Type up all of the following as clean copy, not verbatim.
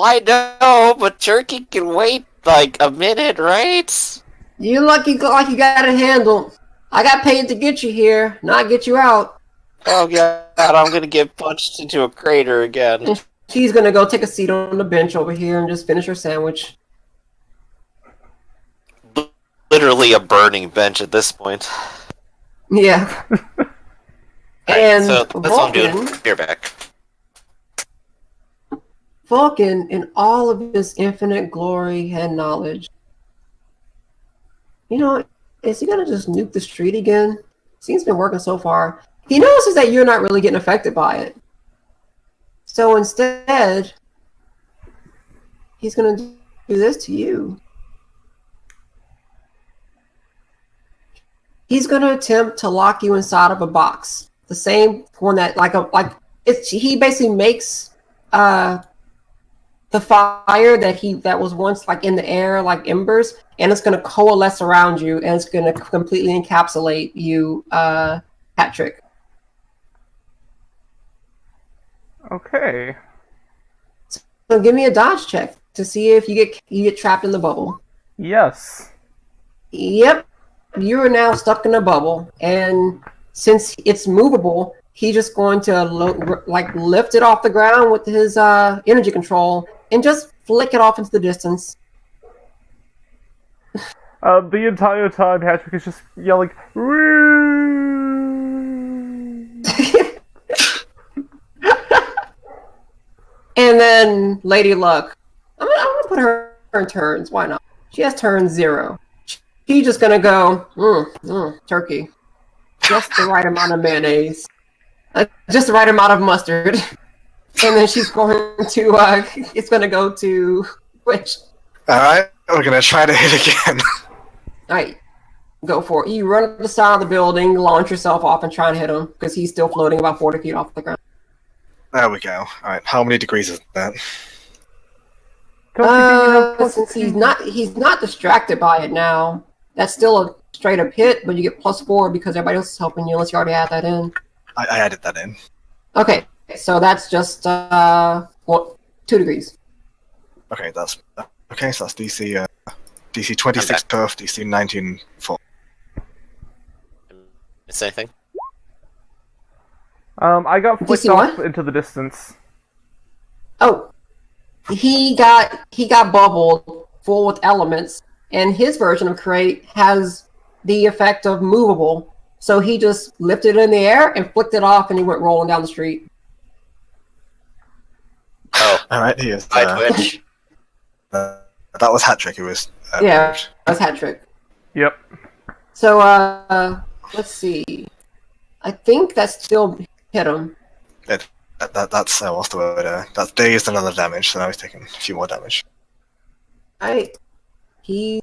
I know, but Turkey can wait like a minute, right? You like you got it handled. I got paid to get you here, not get you out. Oh god, I'm gonna get punched into a crater again. And she's gonna go take a seat on the bench over here and just finish her sandwich. Literally a burning bench at this point. Yeah. And so that's all I'm doing. You're back. Vulcan, in all of his infinite glory and knowledge, is he gonna just nuke the street again? Seems been working so far. He notices that you're not really getting affected by it. So instead, he's gonna do this to you. He's gonna attempt to lock you inside of a box. The same one that he basically makes the fire that was once like in the air like embers, and it's going to coalesce around you, and it's going to completely encapsulate you, Patrick. Okay. So give me a dodge check to see if you get trapped in the bubble. Yes. Yep. You are now stuck in a bubble, and since it's movable, he's just going to lift it off the ground with his energy control and just flick it off into the distance. The entire time, Patrick is just yelling, And then Lady Luck, I'm gonna put her in turns. Why not? She has turn 0. She's just gonna go, turkey. Just the right amount of mayonnaise. Just the right amount of mustard. And then she's going to, it's gonna go to Twitch. Alright, we're gonna try to hit again. Alright, go for it. You run up the side of the building, launch yourself off, and try and hit him, because he's still floating about 40 feet off the ground. There we go. Alright, how many degrees is that? Since he's not distracted by it now, that's still a straight up hit, but you get +4 because everybody else is helping you, unless you already had that in. I added that in. Okay, so that's just 2 degrees. Okay, so that's DC 26 turf, DC 19 full. Miss anything? I got flicked DC off what? into the distance. Oh, he got bubbled full with elements, and his version of Crate has the effect of movable. So he just lifted it in the air and flicked it off, and he went rolling down the street. Oh, Alright, he is. by Twitch. That was Hat-Trick who was... Yeah, that's Hat-Trick. Yep. So, let's see. I think that still hit him. That's what's the word? That's dazed another damage, so now he's taking a few more damage. Alright. He's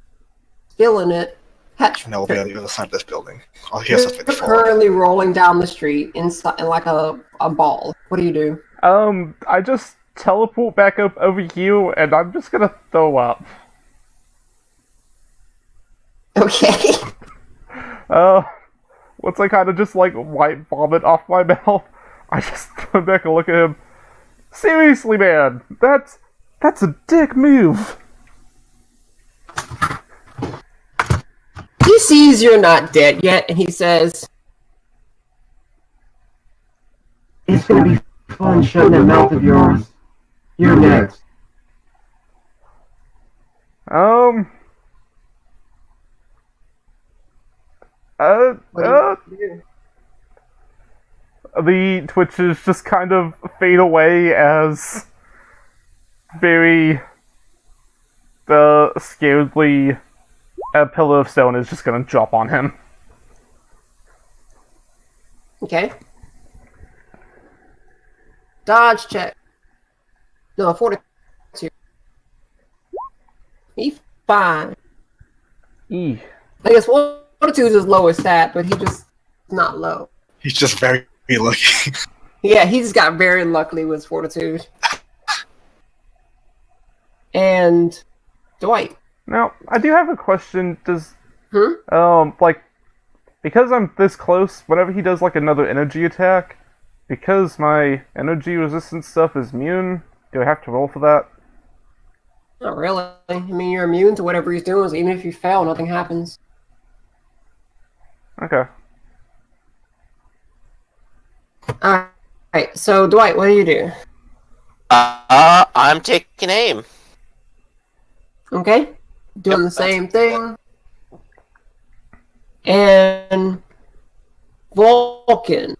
feeling it. Hat-Trick. And we'll be on the other side of this building. Oh, he has You're currently rolling down the street in like a ball. What do you do? I just teleport back up over you, and I'm just gonna throw up. Okay. Once I kind of just like white vomit off my mouth, I just turn back and look at him. Seriously, man, that's a dick move. He sees you're not dead yet, and he says, "It's gonna be fun shutting that mouth of yours. You're next." The twitches just kind of fade away as very scaredly a pillar of stone is just gonna drop on him. Okay. Dodge check. No, 42. He's fine. I guess 42 is his lowest stat, but he just not low. He's just very lucky. Yeah, he just got very lucky with fortitude. And Dwight. Now, I do have a question. Does Hmm? because I'm this close, whenever he does like another energy attack, because my energy resistance stuff is immune, do I have to roll for that? Not really. I mean, you're immune to whatever he's doing, so even if you fail, nothing happens. Okay. Alright, so Dwight, what do you do? I'm taking aim. Okay? Doing Yep, the same thing. And Vulcan.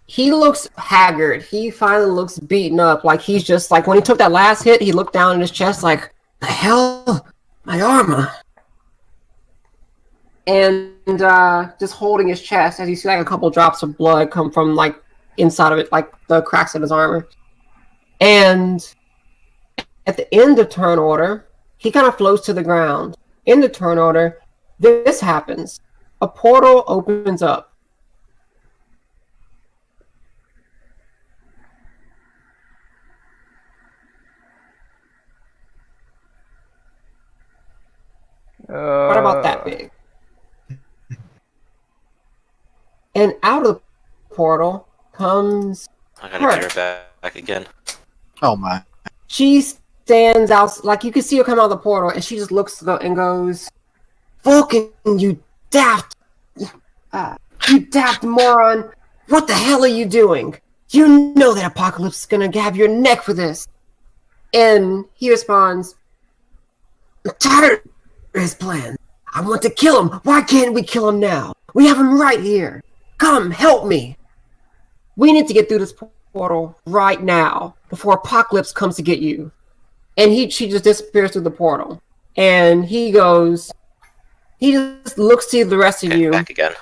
He looks haggard. He finally looks beaten up. Like he's just like when he took that last hit, he looked down in his chest like, the hell? My armor. And just holding his chest as you see like a couple drops of blood come from like inside of it, like the cracks in his armor. And at the end of turn order, he kind of floats to the ground. In the turn order, this happens. A portal opens up. What about that big? And out of the portal comes I gotta get her back again. Oh my. she stands out, like you can see her come out of the portal, and she just looks and goes, "Vulcan, you daft moron! What the hell are you doing? You know that Apocalypse is gonna have your neck for this." And he responds, "I'm tired of his plan. I want to kill him. Why can't we kill him now? We have him right here. Come, help me. We need to get through this portal right now before Apocalypse comes to get you." And she just disappears through the portal. And he just looks to the rest of Okay, you. back again.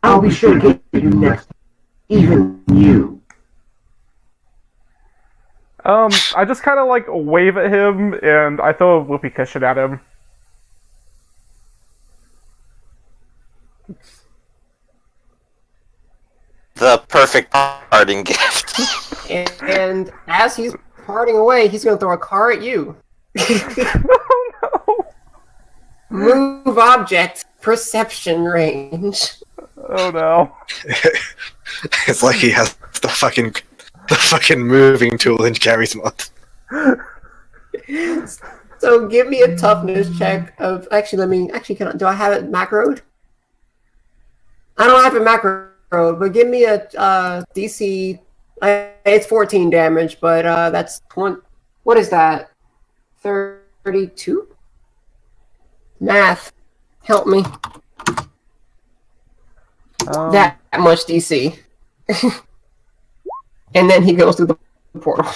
"I'll be sure to get you next. Even you." I just kind of like wave at him and I throw a whoopee cushion at him. The perfect parting gift. And as he's parting away, he's going to throw a car at you. Oh Move object, perception range. no! Oh no! It's like he has the fucking moving tool in Gary's mod. So give me a toughness check of do I have it macroed? I don't have it macroed, but give me a DC. It's 14 damage, but that's one. What is that? 32? Math, help me. That much DC. And then he goes through the portal.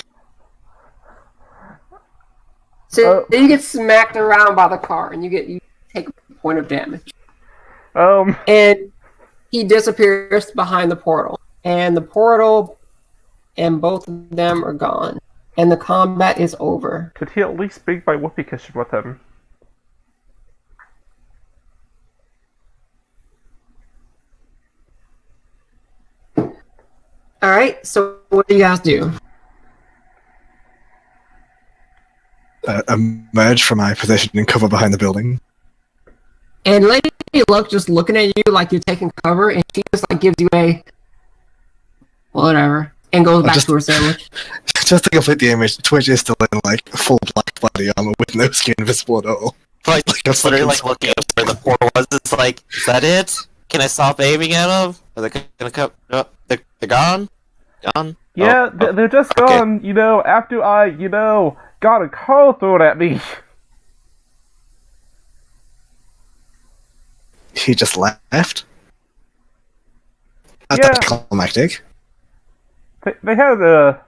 So you get smacked around by the car, and you take a point of damage. And he disappears behind the portal, and the portal and both of them are gone, and the combat is over. Could he at least beat my whoopee cushion with him? All right. So what do you guys do? Emerge from my position and cover behind the building. And Lady Luck just looking at you like you're taking cover, and she just like gives you a whatever and goes back to her sandwich. Just to complete the image, Twitch is still in like full black body armor with no skin visible at all. Like, a literally, fucking like, looking at where the portal was, it's like, is that it? Can I stop aiming at them? Are they gonna come? No, they're gone? Gone? Yeah, Oh, they're just okay. gone, after I, got a car thrown at me. He just left? That's Yeah. climactic. They had a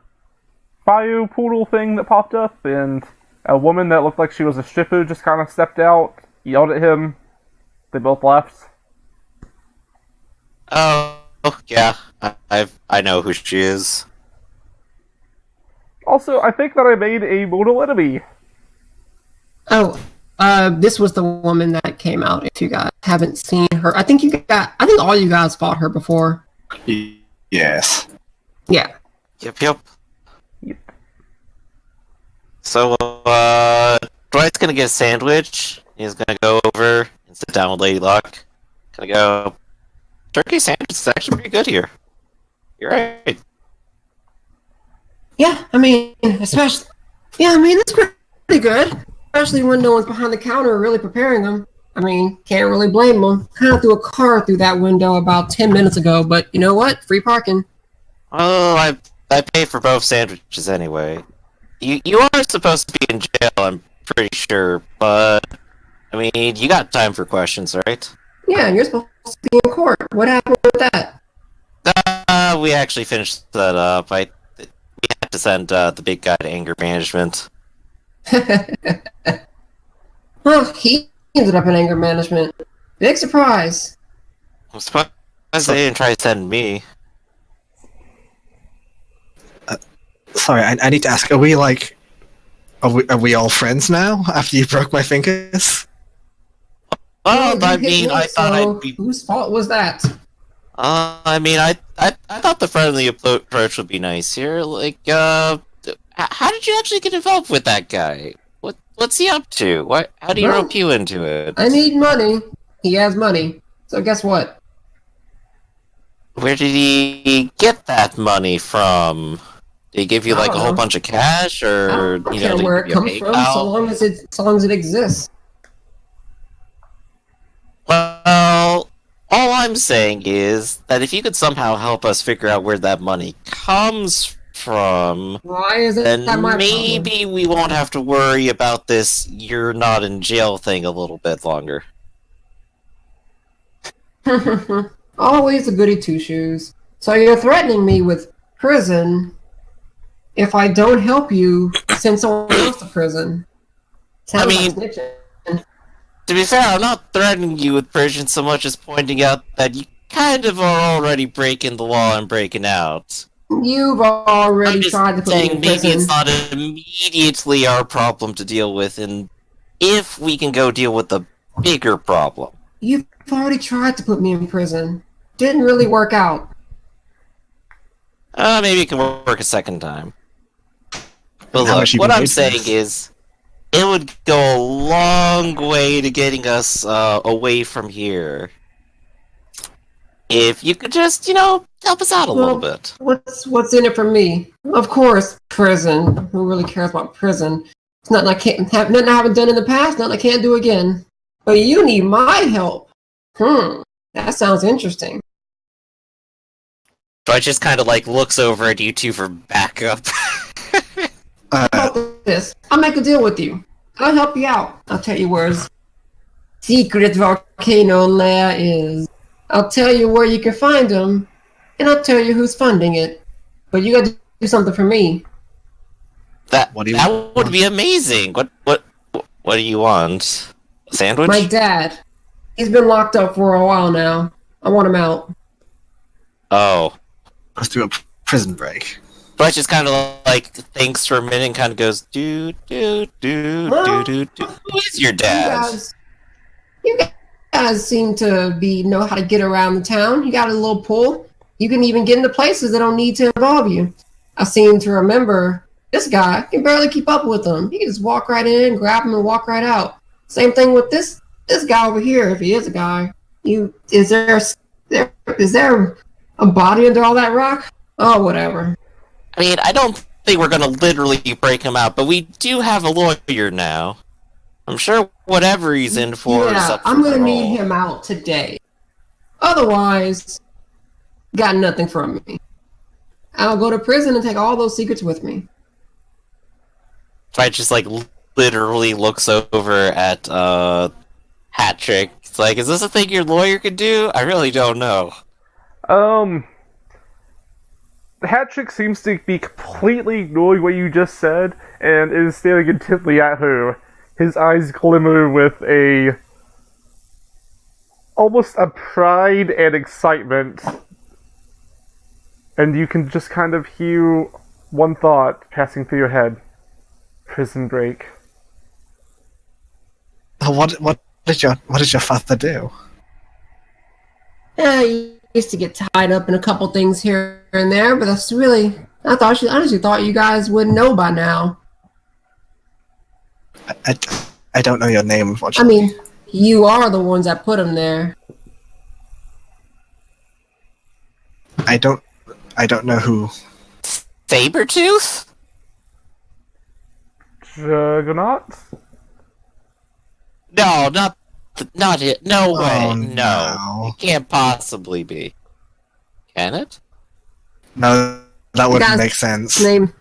bio poodle thing that popped up, and a woman that looked like she was a stripper just kind of stepped out, yelled at him. They both left. Oh, yeah. I know who she is. Also, I think that I made a mortal enemy. Oh, this was the woman that came out. If you guys haven't seen her, I think all you guys fought her before. Yes. Yeah. Yep. Yep. So, Dwight's gonna get a sandwich. He's gonna go over and sit down with Lady Luck. Gonna go, turkey sandwich is actually pretty good here. You're right. Yeah, I mean, especially. Yeah, I mean, it's pretty good. Especially when no one's behind the counter really preparing them. I mean, can't really blame them. Kind of threw a car through that window about 10 minutes ago, but you know what? Free parking. Oh, I paid for both sandwiches anyway. You are supposed to be in jail, I'm pretty sure, but I mean, you got time for questions, right? Yeah, you're supposed to be in court. What happened with that? We actually finished that up. We had to send the big guy to anger management. Well, he ended up in anger management. Big surprise. I'm surprised they didn't try to send me. Sorry, I need to ask. Are we all friends now after you broke my fingers? Well, You I hit mean, me, I thought so I'd be. Whose fault was that? I mean, I thought the friendly approach would be nice here. Like, how did you actually get involved with that guy? What's he up to? How do you Well, rope you into it? I need money. He has money. So guess what? Where did he get that money from? Did he give you I like a don't whole know. bunch of cash, I or don't you care know, did where he it give you comes a from, PayPal? so long as it exists. Well, all I'm saying is that if you could somehow help us figure out where that money comes from, Why is it then that my maybe we won't have to worry about this "you're not in jail" thing a little bit longer. problem? Always a goody two shoes. So you're threatening me with prison if I don't help you send someone else to prison. Sounds mean- like snitching. To be fair, I'm not threatening you with prison so much as pointing out that you kind of are already breaking the law and breaking out. You've I'm already just tried to put me saying in maybe prison. it's not immediately our problem to deal with, and if we can go deal with the bigger problem. You've already tried to put me in prison. Didn't really work out. Maybe it can work a second time. But How look, much you what been I'm paid for saying this? is, it would go a long way to getting us away from here. If you could just, help us out a little Well, bit. What's in it for me? Of course, prison. Who really cares about prison? It's nothing I can't have. Nothing I haven't done in the past. Nothing I can't do again. But you need my help. That sounds interesting. So I just kind of looks over at you two for backup. How about this? I'll make a deal with you. I'll help you out. I'll tell you where his secret volcano lair is. I'll tell you where you can find him, and I'll tell you who's funding it. But you got to do something for me. That What do you that want? would be amazing. What do you want? A sandwich? My dad. He's been locked up for a while now. I want him out. Oh. Let's do a prison break. But just kind of thinks for a minute and kind of goes do do do Well, do do do. Who is your You dad? guys seem to know how to get around the town. You got a little pull. You can even get into places that don't need to involve you. I seem to remember this guy. I can barely keep up with him. He can just walk right in, grab him, and walk right out. Same thing with this guy over here, if he is a guy. Is there a body under all that rock? Oh, whatever. I mean, I don't think we're gonna literally break him out, but we do have a lawyer now. I'm sure whatever he's in for is Yeah, up for I'm gonna parole. need him out today. Otherwise, got nothing from me. I'll go to prison and take all those secrets with me. So I just literally looks over at Hattrick. It's like, is this a thing your lawyer could do? I really don't know. Hattrick seems to be completely ignoring what you just said and is staring intently at her. His eyes glimmer with almost a pride and excitement. And you can just kind of hear one thought passing through your head. Prison break. What did your father do? Yeah, I used to get tied up in a couple things here and there, but that's really. I honestly thought you guys would know by now. I don't know your name, I unfortunately. mean, you are the ones that put him there. I don't know who. Sabretooth? Juggernaut? No, not it. No way. Oh, No. no. It can't possibly be. Can it? No, that wouldn't Guys, make sense. Name.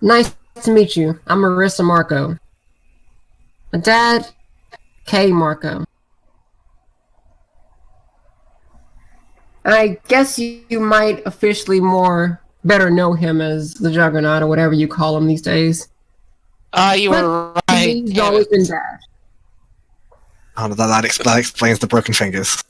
Nice to meet you. I'm Marissa Marco. My dad, Kay Marco. I guess you might officially better know him as the Juggernaut or whatever you call him these days. You were right. He's damn always it. been bad. Oh, no, that explains the broken fingers.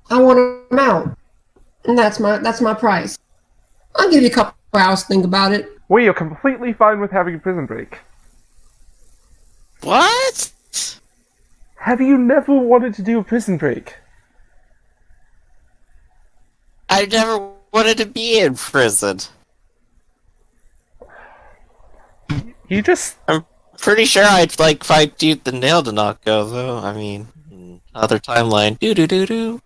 I want him out, and that's my price. I'll give you a couple hours to think about it. We are completely fine with having a prison break. What? Have you never wanted to do a prison break? I never wanted to be in prison. You just... Pretty sure I'd like fight tooth and nail to not go though. I mean, other timeline. Do do do do.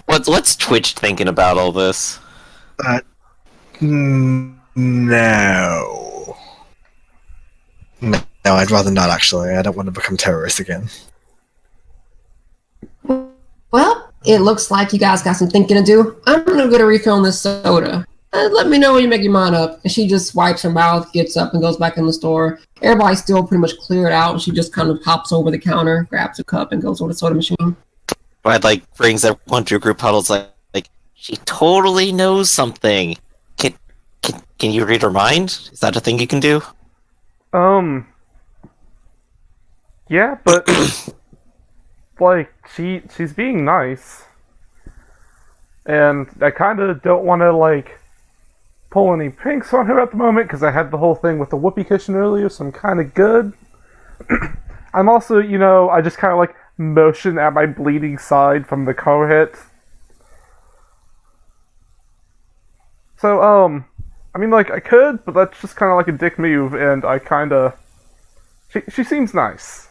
What's Twitch thinking about all this? No. No, I'd rather not, actually. I don't want to become terrorist again. Well, it looks like you guys got some thinking to do. I'm gonna get a refill on this soda. Let me know when you make your mind up. And she just wipes her mouth, gets up, and goes back in the store. Everybody's still pretty much cleared out, and she just kind of hops over the counter, grabs a cup, and goes over to the soda machine. Brad like brings everyone to a group huddle. It's like she totally knows something. Can you read her mind? Is that a thing you can do? Yeah, but... like, she's being nice. And I kind of don't want to, like, pull any pranks on her at the moment, because I had the whole thing with the whoopee cushion earlier, so I'm kind of good. I'm also, I just kind of, like, motion at my bleeding side from the car hit. So, I mean, like, I could, but that's just kind of like a dick move, and I kind of... She seems nice.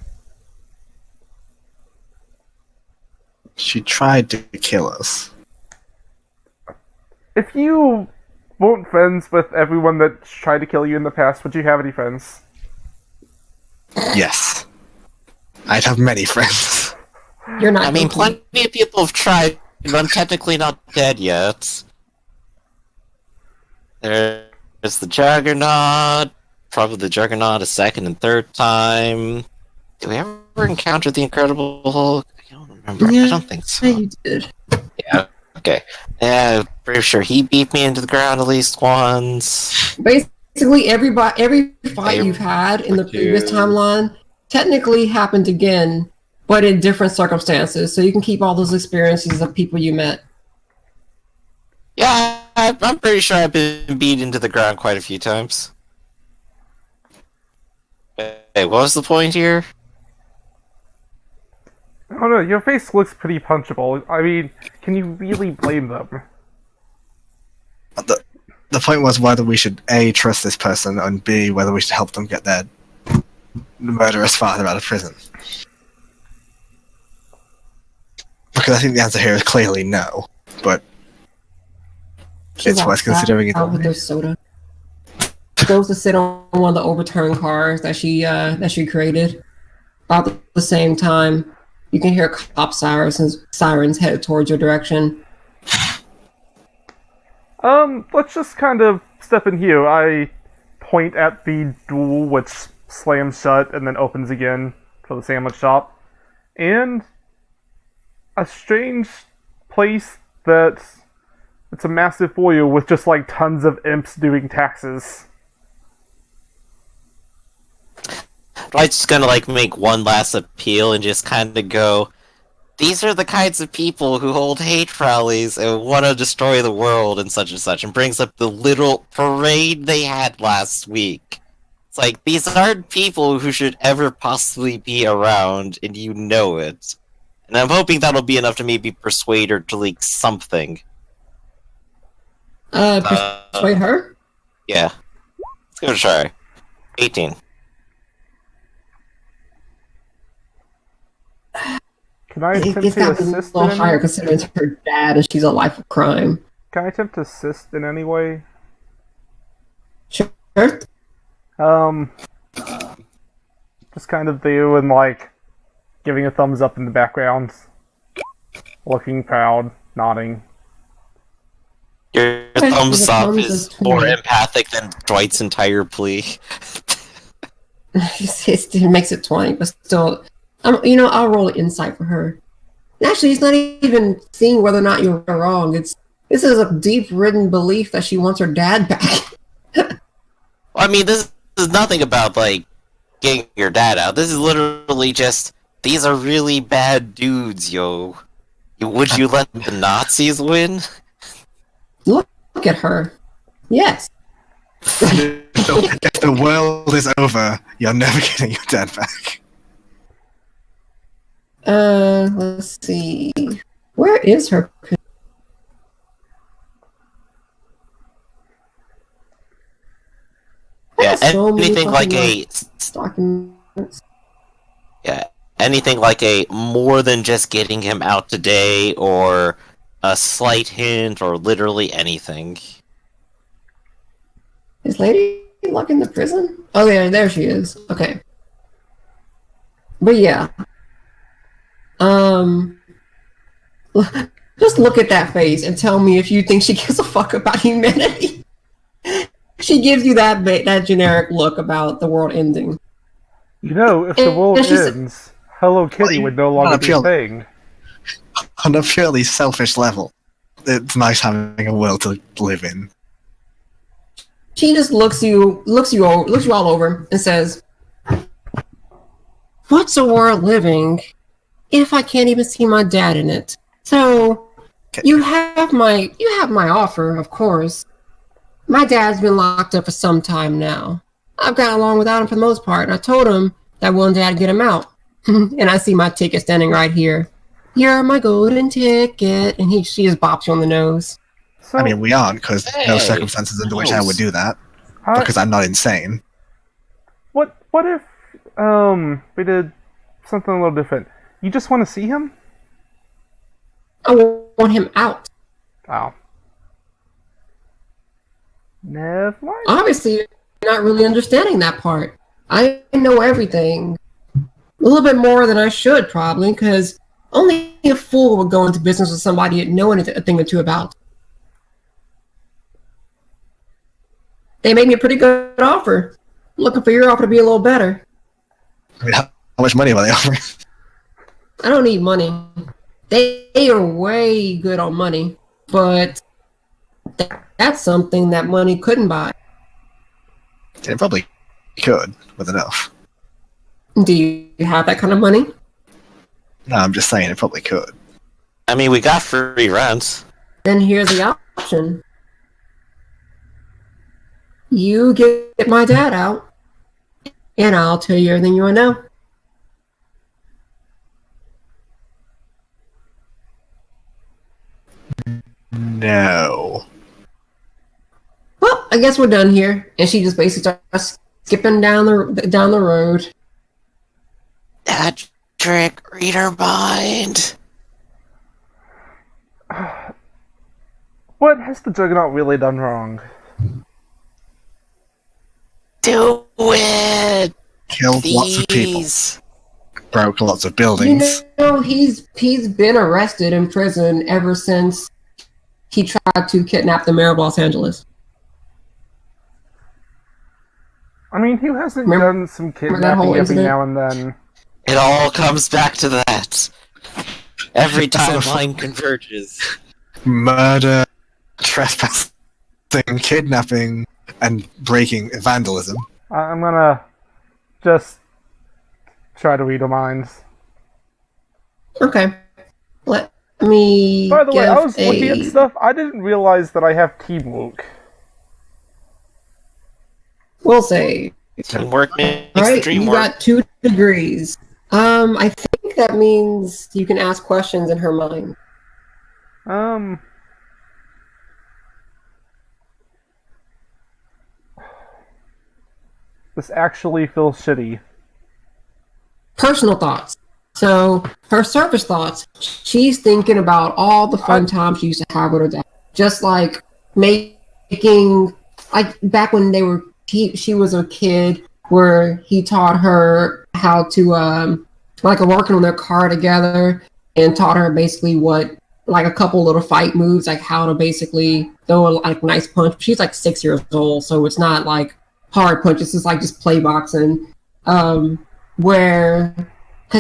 She tried to kill us. If you weren't friends with everyone that tried to kill you in the past, would you have any friends? Yes. I'd have many friends. You're not. I mean, guilty. plenty of people have tried, but I'm technically not dead yet. There's the Juggernaut, probably the Juggernaut a second and third time. Did we ever encounter the Incredible Hulk? I don't remember. Yeah, I don't think so. Yeah, you did. Yeah, okay. Yeah, pretty sure he beat me into the ground at least once. Basically, every fight you've had in the previous timeline technically happened again, but in different circumstances. So you can keep all those experiences of people you met. Yeah, I'm pretty sure I've been beat into the ground quite a few times. Hey, what was the point here? Oh no, your face looks pretty punchable. I mean, can you really blame them? The point was whether we should A, trust this person, and B, whether we should help them get their murderous father out of prison. Because I think the answer here is clearly no, but it's worth considering it. Out with their soda. She goes to sit on one of the overturned cars that she created. About the same time, you can hear cop sirens headed towards your direction. Let's just kind of step in here. I point at the door, which slams shut and then opens again for the sandwich shop. And a strange place that it's a massive foyer with just like tons of imps doing taxes. Dwight's just gonna like make one last appeal and just kind of go, these are the kinds of people who hold hate rallies and want to destroy the world and such, and brings up the little parade they had last week. It's like, these aren't people who should ever possibly be around, and you know it. And I'm hoping that'll be enough to maybe persuade her to leak something. Persuade her? Yeah. Let's give it a try. 18. Can I attempt It's to got to be a assist little in higher any? considering it's her dad and she's a life of crime. Can I attempt to assist in any way? Sure. Just kind of you and like giving a thumbs up in the background, looking proud, nodding. Your Okay, thumbs the up thumbs is is more 20. empathic than Dwight's entire plea. It makes it 20, but still, I'll roll insight for her. Actually, it's not even seeing whether or not you're wrong. This is a deep-ridden belief that she wants her dad back. I mean, this is nothing about, like, getting your dad out. This is literally just, these are really bad dudes, yo. Would you let the Nazis win? Look at her. Yes. If the world is over, you're never getting your dad back. Let's see. Where is her? I Yeah, have so many anything like fucking, a... documents. Yeah, anything like a more than just getting him out today, or a slight hint, or literally anything. Is Lady Luck in the prison? Oh, yeah, there she is. Okay. But yeah. Just look at that face and tell me if you think she gives a fuck about humanity. She gives you that generic look about the world ending. You know, if the world And she's- ends, Hello Kitty would no longer be a thing. On a purely selfish level, it's nice having a world to live in. She just looks you all over and says, "What's a world living if I can't even see my dad in it?" So you have my offer, of course. My dad's been locked up for some time now. I've got along without him for the most part, and I told him that one day I'd get him out. And I see my ticket standing right here. You're my golden ticket, and she just bops you on the nose. So, I mean, we aren't, because no Hey, circumstances under which I would do that, I- because I'm not insane. what if we did something a little different? You just want to see him? I want him out. Oh. Never mind. Obviously, you're not really understanding that part. I know everything. A little bit more than I should, probably, because only a fool would go into business with somebody you know a thing or two about. They made me a pretty good offer. Looking for your offer to be a little better. I mean, how much money were they offering? I don't need money. They are way good on money, but that's something that money couldn't buy. It probably could, with enough. Do you have that kind of money? No, I'm just saying it probably could. I mean, we got free rent. Then here's the option. You get my dad out, and I'll tell you everything you want to know. No. Well, I guess we're done here. And she just basically starts skipping down the road. Patrick, read her mind. What has the Juggernaut really done wrong? Do it! Killed lots of people. Please. Broke lots of You buildings. know, he's been arrested in prison ever since he tried to kidnap the mayor of Los Angeles. I mean, who hasn't Remember- done some remember that whole kidnapping every incident? now and then? It all comes back to that. Every Sort of- timeline converges. Murder, trespassing, kidnapping, and breaking, vandalism. I'm gonna just try to read her minds. Okay. Let me By the way, give I was looking at a... stuff. I didn't realize that I have teamwork. We'll say. Teamwork makes All the right, dream you work. got 2 degrees. I think that means you can ask questions in her mind. This actually feels shitty. Personal thoughts. So her surface thoughts, she's thinking about all the fun times she used to have with her dad. Just like making, like back when she was a kid, where he taught her how to, like working on their car together, and taught her basically like a couple little fight moves, like how to basically throw a like nice punch. She's like 6 years old, so it's not like hard punches. It's like just play boxing, because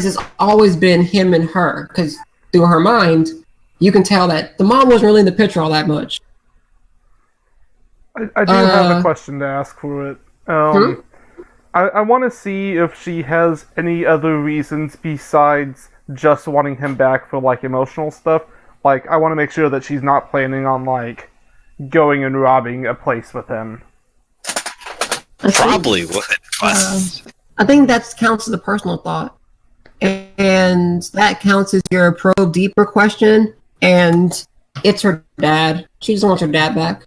it's always been him and her. Because through her mind, you can tell that the mom wasn't really in the picture all that much. I do have a question to ask for it. I want to see if she has any other reasons besides just wanting him back for like emotional stuff. Like, I want to make sure that she's not planning on like going and robbing a place with him. Probably would. I think that counts as a personal thought, and that counts as your probe deeper question. And it's her dad. She just wants her dad back.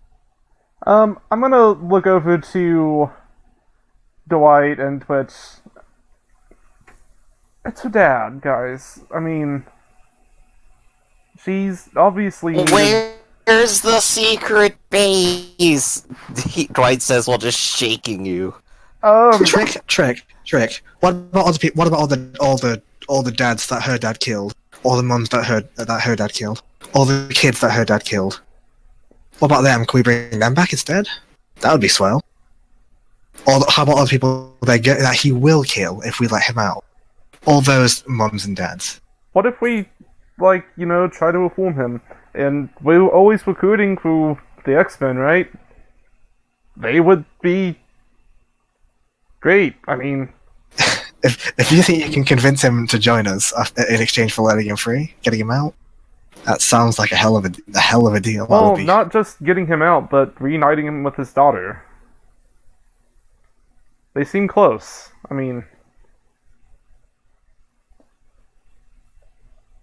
I'm gonna look over to Dwight and Twitch. It's her dad, guys. I mean, she's obviously... Where's the secret base? Dwight says while just shaking you. Trick. What about other people? What about all the dads that her dad killed? All the mums that her dad killed? All the kids that her dad killed? What about them? Can we bring them back instead? That would be swell. Or how about other people that he will kill if we let him out? All those mums and dads. What if we, like, try to reform him? And we're always recruiting for the X-Men, right? They would be great. I mean... if you think you can convince him to join us in exchange for letting him free, getting him out, that sounds like a hell of a deal. Well, not just getting him out, but reuniting him with his daughter. They seem close. I mean...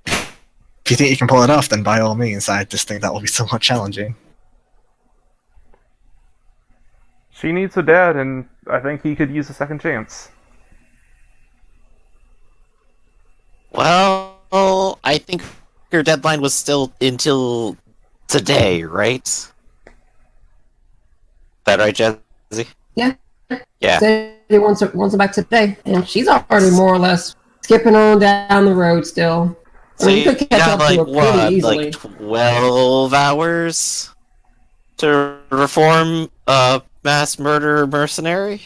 If you think you can pull it off, then by all means, I just think that will be somewhat challenging. She needs her dad, and I think he could use a second chance. Well, I think your deadline was still until today, right? Is that right, Jesse? Yeah. Yeah. Said he wants her back today, and she's already more or less skipping on down the road still. So you could catch up to her pretty easily. like 12 hours to reform a mass murder mercenary?